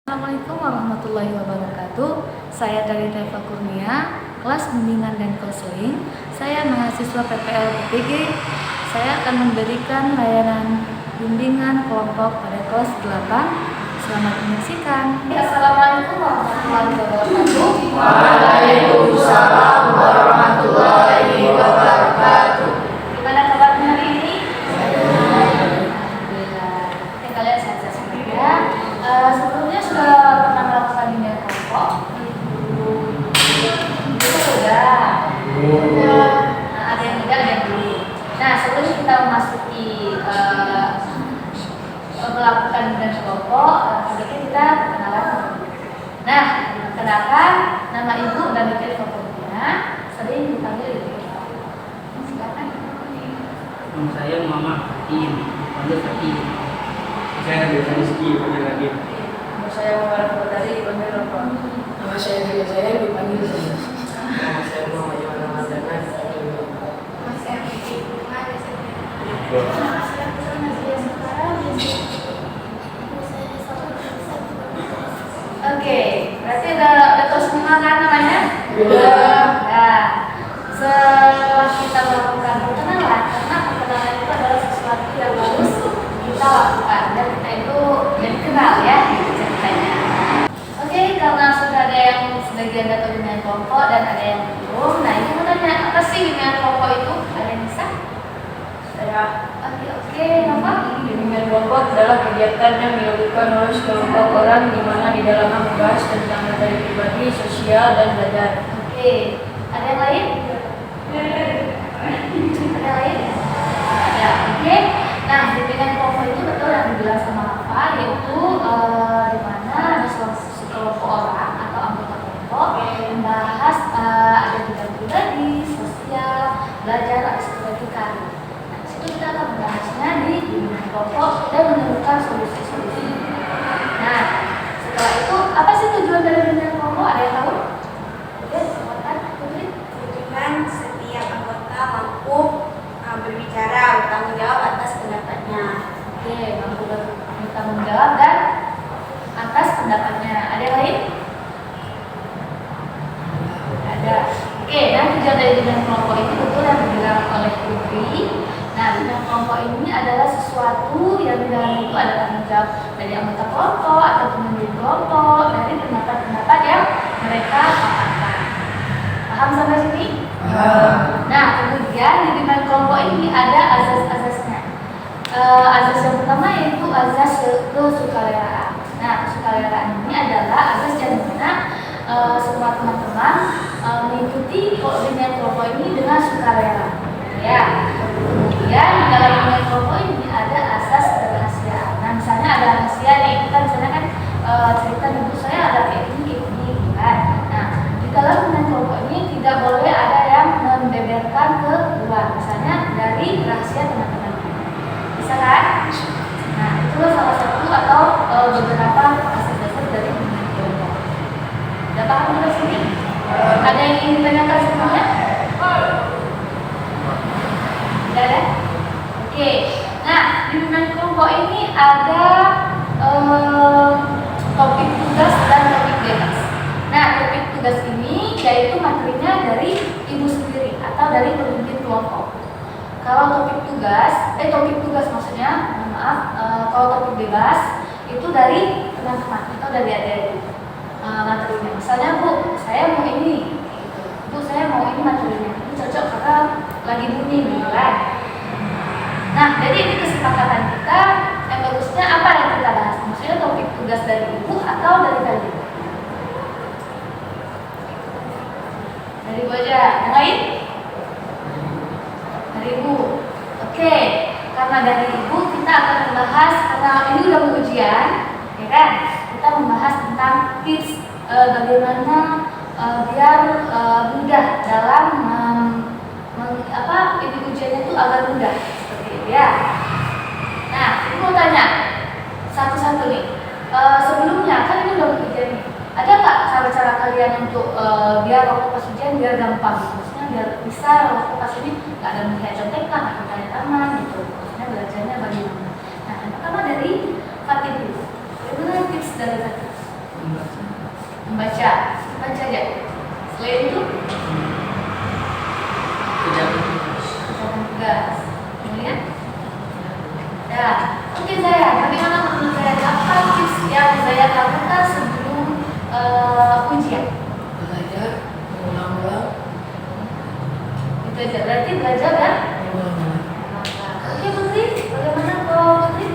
Assalamualaikum warahmatullahi wabarakatuh. Saya dari Teva Kurnia, kelas bimbingan dan konseling. Saya mahasiswa PPL PPG. Saya akan memberikan layanan bimbingan kelompok pada kelas 8. Selamat menyaksikan. Assalamualaikum warahmatullahi wabarakatuh. Waalaikumsalam warahmatullahi wabarakatuh. Gimana kabarnya hari ini? Alhamdulillah. Oke, kalian sehat-sehat semuanya. Sebelumnya sudah pernah melakukan bimbingan kelompok? Sudah. Nah, ada yang tidak, ada yang belum. Nah, sebelum kita memasuki melakukan bimbingan kelompok, sebaiknya kita kenalan. Nah, kenalkan nama Ibu dan Teva Kurnia, sering dipanggil Ibu. Silakan. Nama saya Muhammad Fatin, panggil Fatin. Saya biasa Rizky, panggil lagi. Nama saya Muhammad dari dipanggil Roko. Nama saya dipanggil saya. Nama saya Muhammad Yohana Mardana. Oke, berarti udah tahu semua kan namanya? Udah. Nah, setelah kita melakukan perkenalan, karena perkenalan itu adalah sesuatu yang harus kita lakukan dan kita itu jadi kenal ya ceritanya. Oke, karena sudah ada yang sebagian data bimbingan kelompok dan ada yang belum. Nah, ini mau tanya, apa sih bimbingan kelompok itu? Ada yang bisa? Oke, Nova? Bimbingan kelompok adalah kegiatan yang dilakukan oleh sekelompok orang di mana di dalamnya membahas tentang materi pribadi, sosial, dan belajar. Oke, ada yang lain? Ada yang lain? Ada. Oke. Nah, bimbingan kelompok itu betul yang dibilang sama Nova, yaitu di mana ada sekelompok orang atau anggota kelompok membahas ada bidang pribadi, sosial, belajar, atau strategi karir. Nah, di situ kita akan membahasnya di bimbingan kelompok dan menemukan solusi-solusi. Nah, setelah itu apa sih tujuan dari bimbingan kelompok? Ada yang tahu? Oke, silakan Putri. Tujuan setiap anggota mampu berbicara, bertanggung jawab atas pendapatnya. Oke, mampu bertanggung jawab dan atas pendapatnya. Ada yang lain? Ada. Oke, nah tujuan dari bimbingan kelompok ini betul yang dibilang oleh Putri. Nah, bimbingan kelompok ini adalah sesuatu yang di dalam itu ada tanggung jawab dari anggota kelompok atau pemimpin kelompok dari pendapat-pendapat yang mereka paparkan. Paham sampai sini? Nah, kemudian di bimbingan kelompok ini ada azas-azasnya. Azas yang pertama yaitu azas kesukarelaan. Nah, kesukarelaan ini adalah azas yang dimana semua teman-teman mengikuti bimbingan kelompok ini dengan sukarela. Ya. Kemudian di dalam bimbingan kelompok ini ada asas kerahasiaan. Nah, misalnya ada rahasia nih, kita misalnya kan cerita dulu saya ada kayak gini, kan. Nah, di dalam bimbingan kelompok ini tidak boleh ada yang membeberkan ke luar, misalnya dari rahasia teman-teman. Bisa kan? Nah, itulah salah satu atau beberapa asas-asas dari bimbingan kelompok. Udah paham sampai sini? Ada yang ingin ditanyakan sebelumnya? Tidak ada? Oke. Nah, di bimbingan kelompok ini ada topik tugas dan topik bebas. Nah, topik tugas ini yaitu materinya dari ibu sendiri atau dari pemimpin kelompok. Kalau topik tugas maksudnya, maaf, kalau topik bebas itu dari teman-teman atau dari adik-adik materinya. Misalnya, Bu, saya mau ini, gitu. Bu, saya mau ini materinya. Ini cocok karena lagi booming, gitu kan? Nah, jadi ini kesepakatan kita. Yang bagusnya apa yang kita bahas? Maksudnya topik tugas dari ibu atau dari kalian? Dari ibu aja. Yang lain? Dari ibu. Oke. Karena dari ibu kita akan membahas, karena ini udah mau ujian, ya kan? Kita membahas tentang tips bagaimana biar mudah dalam ini ujiannya itu agar mudah seperti itu ya. Nah, aku mau tanya satu-satu nih. Sebelumnya kan ini udah ujian nih. Ada nggak cara-cara kalian untuk biar waktu pas ujian biar gampang? Maksudnya biar bisa waktu pas ini nggak ada kayak contekan atau kayak taman gitu. Maksudnya belajarnya bagaimana? Nah, yang pertama dari Fatin dulu. Bagaimana tips dari Fatin? Membaca aja. Selain itu kerjakan tugas. Kemudian, nah, oke saya. Bagaimana menurut saya? Apa tips yang saya lakukan sebelum ujian? Belajar, mengulang-ulang. Itu aja. Berarti belajar kan? Oke Putri, bagaimana kalau Putri?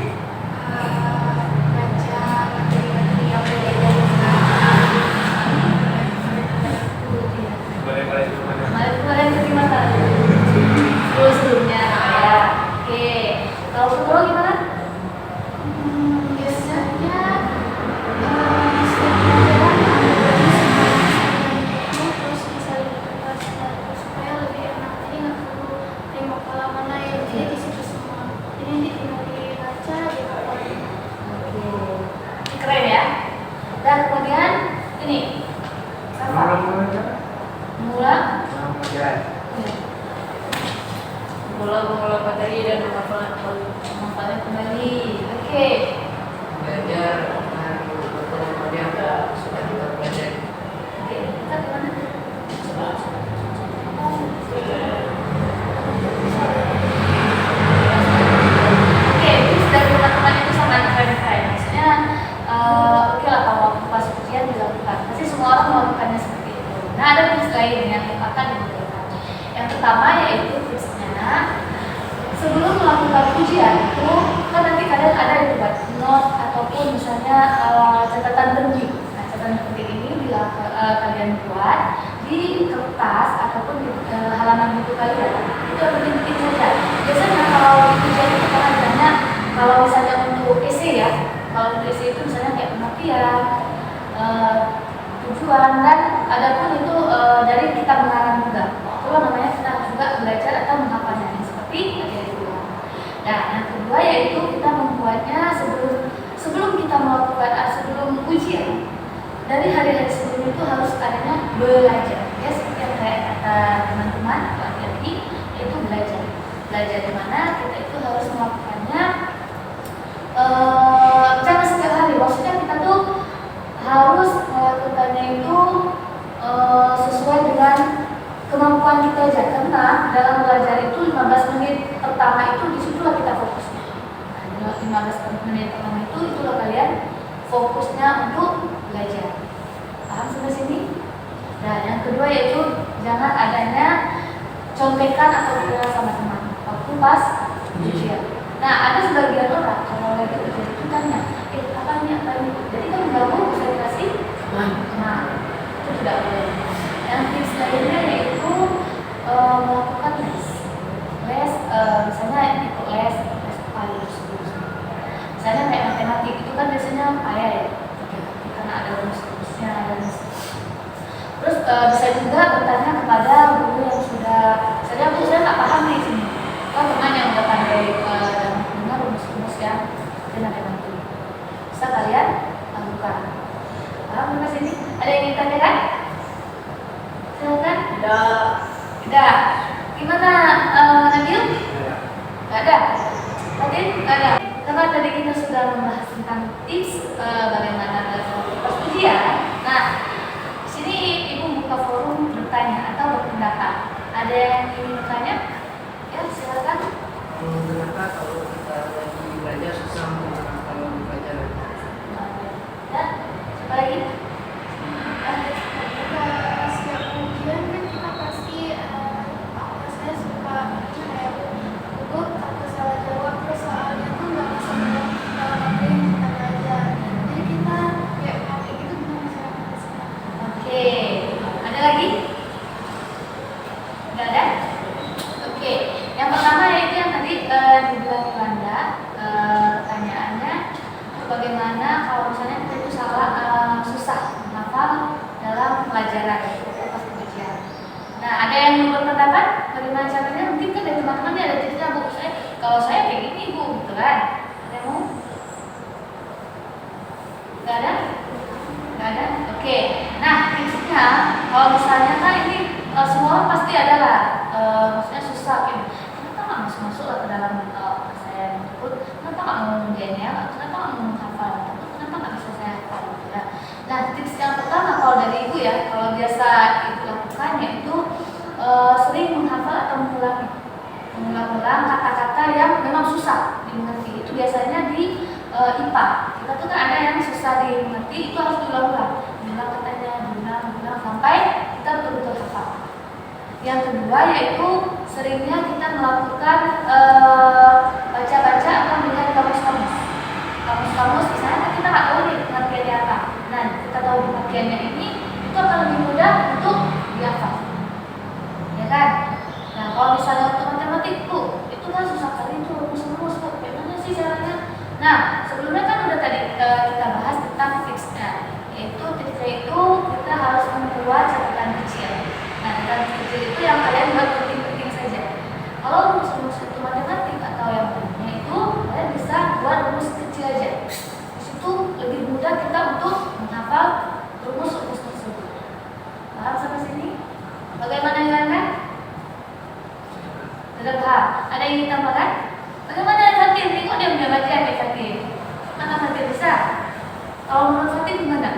Baca materi-materi yang berbeda. Kemarin gimana? Sebelumnya ya. Oke. Kalau Putro gimana? Biasanya setiap pelajaran terus bisa terus supaya lebih enak. Jadi nggak perlu tengok halaman lain. Jadi di situ semua. Jadi nanti tinggal dibaca, dihafal. Oke. Keren ya. Dan kemudian ini apa? Mengulang. Mengulang materi dan menghafalkan Menghafalnya kembali. Oke. Belajar beberapa dia sudah kita belajar. Oke. Kita gimana? Oke, tips dari teman-teman itu sangat keren-keren. Maksudnya, oke lah kalau pas ujian dilakukan. Pasti semua orang melakukannya seperti itu. Nah, ada tips lain yang akan diberikan. Yang pertama yaitu tipsnya, sebelum melakukan ujian itu kan nanti kadang ada yang buat note ataupun misalnya catatan penting. Nah, catatan penting ini bila kalian buat di kertas ataupun di halaman buku kalian, itu yang penting saja. Biasanya kalau di ujian itu kan adanya, kalau misalnya untuk esai ya, kalau untuk esai itu misalnya kayak pengertian, tujuan, dan adapun itu dari kita mengarang juga. Itulah namanya kita juga belajar atau menghafalnya seperti yang kedua. Nah, yang kedua yaitu kita membuatnya sebelum kita melakukan sebelum ujian. Dari hari-hari sebelum itu harus adanya belajar. Ya, seperti yang kayak kata teman-teman atau adik-adik, yaitu belajar. Belajar di mana kita itu harus melakukannya jangan setiap hari. Maksudnya kita tuh harus melakukannya itu sesuai dengan kemampuan kita aja. Karena dalam belajar itu 15 menit pertama itu disitulah kita fokusnya. Nah, 15 menit pertama itu itulah kalian fokusnya untuk belajar. Paham sampai sini? Nah, yang kedua yaitu jangan adanya contekan atau kira sama teman waktu pas ujian. Nah, ada sebagian orang kalau lagi ujian itu tanya, apa ini? Jadi kan mengganggu konsentrasi. Nah, itu tidak boleh. Yang tips lainnya yaitu melakukan les. Misalnya ikut les paling misalnya kayak matematik itu kan biasanya payah ya, karena ada rumus-rumusnya, ada terus bisa juga bertanya kepada guru yang sudah, saya nggak paham nih sini, teman yang udah pandai dengar rumus-rumus yang matematik, bisa kalian lakukan. Paham sampai sini? Ada yang ingin tanyakan? Silakan. Tidak. Gimana Nabil? Nggak ada. Tadi nggak ada. Karena tadi kita sudah membahas tentang tips bagaimana belajar pas ujian. Nah, di sini Ibu buka forum bertanya atau berpendapat. Ada yang ingin bertanya? Ya, silakan. Kenapa kalau kita lagi belajar susah mengenal kalau di pelajaran? Ya, siapa lagi? Setiap ujian kan kita pasti saya suka kayak gugup atau salah jawab, terus soalnya tuh nggak masuk dalam apa yang kita belajar. Jadi kita kayak panik itu gimana cara mengatasinya? Oke, ada lagi? Nggak ada? Oke, yang pertama yaitu yang tadi dibilang Yolanda, pertanyaannya bagaimana kalau misalnya kita itu susah menghafal dalam pelajaran pas ujian. Nah, ada yang berpendapat bagaimana caranya? Mungkin kan dari teman-teman ada tipsnya, Bu. Kalau saya kayak gini, Bu, gitu kan? Ada yang mau? Nggak ada? Nggak ada? Oke. Nah, tipsnya kalau misalnya kan ini semua orang pasti ada lah, maksudnya susah kayak kenapa nggak masuk lah ke dalam saya tersebut, kenapa nggak mau ujiannya, kenapa nggak mau menghafal, kenapa nggak bisa saya hafal gitu. Nah, mengulang-ulang kata-kata yang memang susah dimengerti. Itu biasanya di IPA. Kita tuh kan ada yang susah dimengerti, itu harus diulang-ulang. Diulang katanya, diulang sampai kita betul-betul hafal. Yang kedua yaitu seringnya kita melakukan baca-baca atau melihat kamus-kamus. Kamus-kamus misalnya kita nggak tahu nih pengertiannya apa. Nah, kita tahu pengertiannya ini, itu akan lebih mudah untuk dihafal. Ya kan? Nah, kalau misalnya untuk matematik tuh, itu kan susah kali tuh rumus-rumus tuh. Bagaimana sih caranya? Nah, sebelumnya kan udah tadi kita bahas tentang fixnya, yaitu tipsnya itu kita harus membuat catatan kecil. Nah, catatan kecil itu yang kalian buat penting-penting saja. Kalau rumus-rumus itu matematik atau yang lainnya itu kalian bisa buat rumus kecil aja. Di situ lebih mudah kita untuk menghafal rumus-rumus tersebut. Paham sampai sini? Bagaimana yang lain? Sudah paham? Ada yang ingin tambahkan? Bagaimana Fatin? Tengok dia punya bagian ya Fatin. Mana Fatin bisa? Kalau menurut Fatin gimana?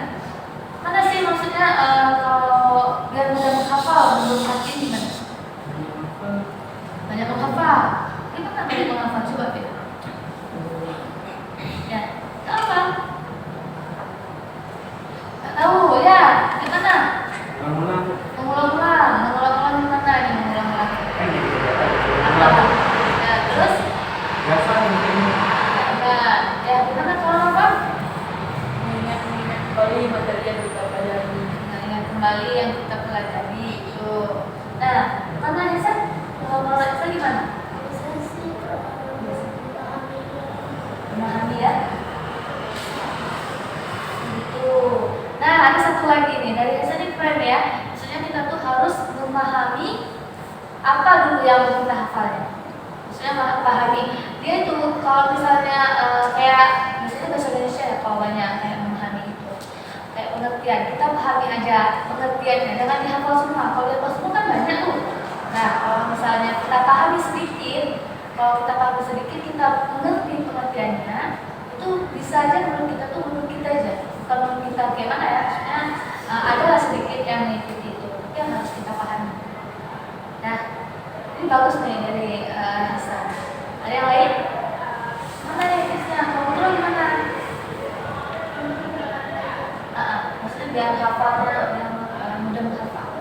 Mana sih maksudnya kalau biar mudah menghafal menurut Fatin gimana? Banyak menghafal. Gimana banyak menghafal? Coba Fit. Ya, apa? Tak tahu ya? Gimana? Mengulang-ulang gimana nih mengulang-ulang? Apa? Ya, terus? Ya, gimana kalau apa? Mengingat kembali materi yang kita pelajari. Ingat kembali yang kita pelajari itu. Nah, mana Nisa? Kalau Nisa gimana? Bisa sih Memahami ya? Gitu. Nah, ada satu lagi nih dari Nisa ini keren ya. Maksudnya kita tuh harus memahami apa dulu yang kita hafalnya. Maksudnya pahami dia itu kalau misalnya kayak misalnya bahasa Indonesia ya, kalau banyak kayak memahami itu kayak pengertian, kita pahami aja pengertiannya, jangan dihafal semua. Kalau dihafal semua kan banyak tuh. Nah, kalau misalnya kita pahami sedikit, kita mengerti pengertiannya, itu bisa aja menurut kita tuh menurut kita aja, bukan menurut kita gimana ya, maksudnya adalah sedikit yang mengikuti itu yang harus kita pahami. Nah, ini bagus nih dari Hasan. Ada yang lain? Mana nih tipsnya? Kamu dulu gimana? Maksudnya biar hafalnya yang mudah menghafal.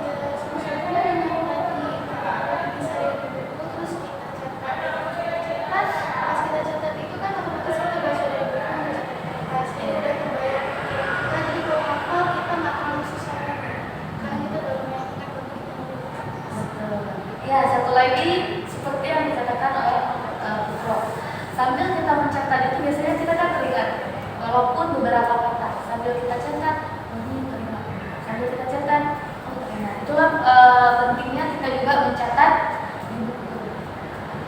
Ya, satu lagi seperti yang dikatakan oleh Putro. Sambil kita mencatat itu biasanya kita kan teringat, walaupun beberapa kata. Sambil kita catat, ini teringat. Sambil kita catat, teringat. Itulah pentingnya kita juga mencatat di buku.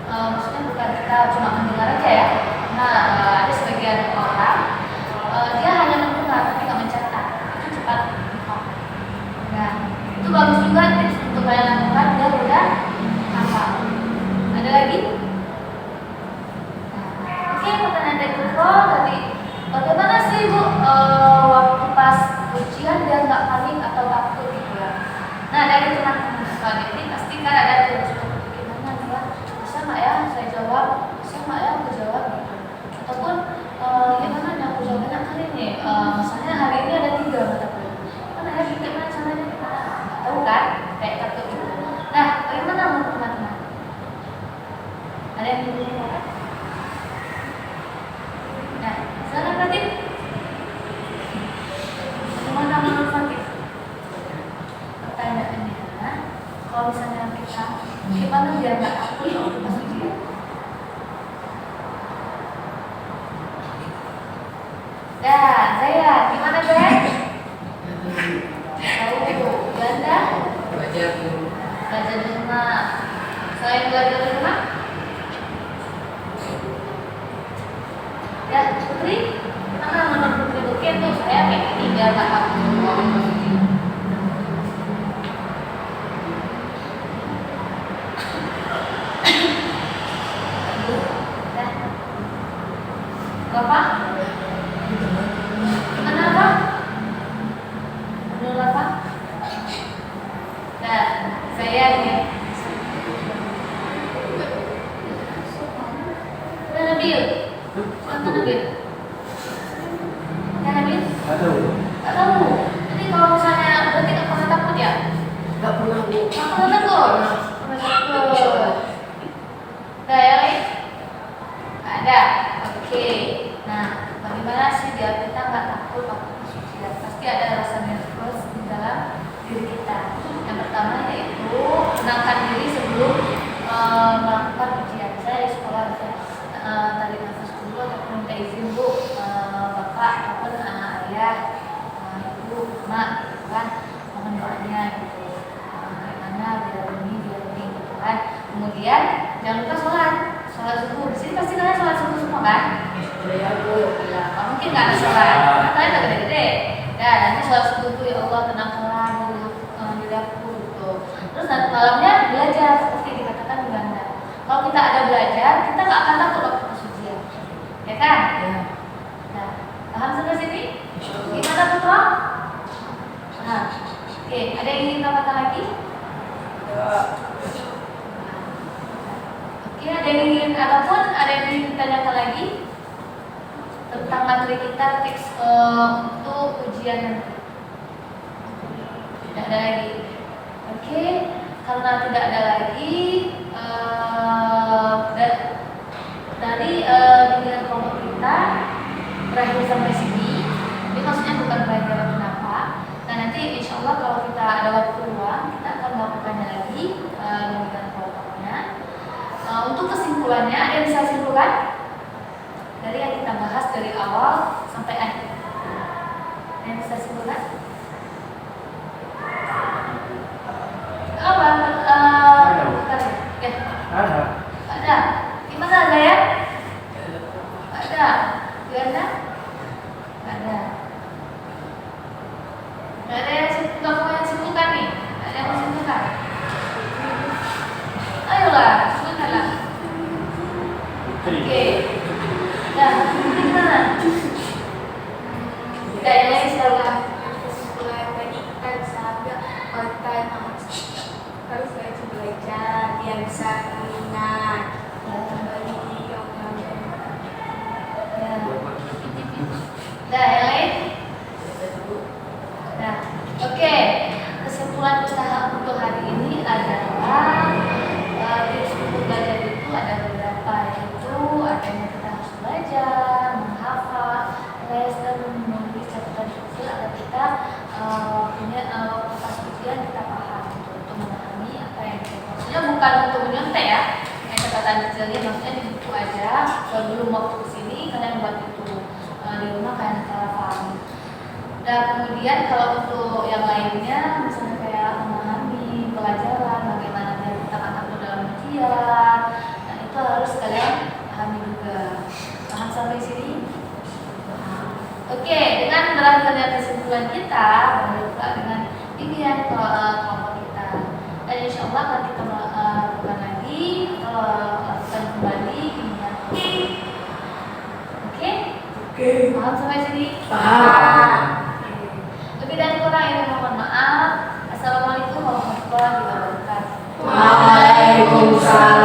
Maksudnya bukan kita cuma mendengar aja ya. Nah, ada sebagian orang dia hanya mendengar tapi nggak mencatat. Itu cepat lupa. Nah, itu bagus juga tips untuk kalian lakukan biar mudah hafal. Ada lagi? Oke, pertanyaan dari Putro tadi, bagaimana sih Bu waktu pas ujian dia nggak panik atau takut gitu ya? Nah, dari teman-teman sekalian ini pasti kan ada terus gimana ya? Bisa nggak ya saya jawab? Bisa nggak ya aku jawab gitu? Ataupun gimana nih aku jawab banyak kali nih? Misalnya hari ini ada 3 mata kuliah. Mana ya gimana caranya? Tahu kan? Kayak takut gitu. Nah, bagaimana menurut teman-teman? Ada yang ingin kan? Nah, silakan Fatin. Bagaimana menurut Fatin? Pertanyaannya, kalau misalnya kita gimana biar nggak takut waktu pas ujian? Nah, saya gimana guys? Tahu, Ganda? Belajar di rumah. Selain belajar di rumah? Ya, Putri? Mana menurut Putri Bukin tuh saya kayak gini biar nggak takut. bersama gitu kan, mohon doanya gitu. Bagaimana biar ini gitu kan. Kemudian jangan lupa sholat subuh. Di sini pasti kalian sholat subuh semua kan? Ya Bu. Ya, mungkin nggak ada sholat, karena kalian nggak gede-gede. Dan nanti sholat subuh tuh ya Allah tenangkanlah di dapur gitu. Terus nanti malamnya belajar seperti dikatakan di Belanda. Kalau kita ada belajar, kita nggak akan takut waktu ujian, ya kan? Ya. Nah, paham sampai sini? Gimana Putra? Nah, oke, ada yang ingin tambahkan lagi? Oke, ada yang ingin ataupun ada yang ingin ditanyakan lagi tentang materi kita teks untuk ujian nanti? Tidak ada lagi. Oke, karena tidak ada lagi dari bimbingan kelompok kita berakhir sampai sini. Ini maksudnya bukan pelajaran kenapa. Nah nanti insya Allah kalau kita ada waktu luang kita akan melakukannya lagi bimbingan kelompoknya. Untuk kesimpulannya ada yang bisa simpulkan dari yang kita bahas dari awal sampai akhir. Ada yang bisa simpulkan? Apa? Ya. Ada. Gimana ada ya? Ada. Gimana? Ada. Nggak ada yang nggak mau yang simpulkan nih? Nggak ada yang mau simpulkan? Ayolah, simpulkanlah. Oke. Nah, gimana? Tidak yang lain silakan. Kesimpulan tadi kita bisa ambil kita harus rajin belajar biar bisa ingat kembali yang Ya. Nah, yang lain? Nah, oke. Kesimpulan usaha untuk hari ini adalah tips untuk belajar itu ada beberapa, yaitu adanya kita harus belajar, menghafal, les dan menulis catatan kecil agar kita punya pas ujian kita paham untuk memahami apa yang kita maksudnya bukan untuk menyontek ya. Catatan kecilnya maksudnya di buku aja sebelum waktu kesini kalian buat itu di rumah kalian salah paham. Dan kemudian kalau untuk yang lainnya misalnya kayak memahami pelajaran bagaimana biar kita akan dalam ujian, nah itu harus kalian pahami juga. Paham sampai sini? Oke, dengan berakhirnya kesimpulan kita berbuka dengan bimbingan kelompok kita. Dan insya Allah akan kita lakukan lagi lakukan kembali bimbingan kelompok. Oke? Paham sampai sini? Paham. Lebih dan kurang ini mohon maaf. Assalamualaikum warahmatullahi wabarakatuh. Waalaikumsalam.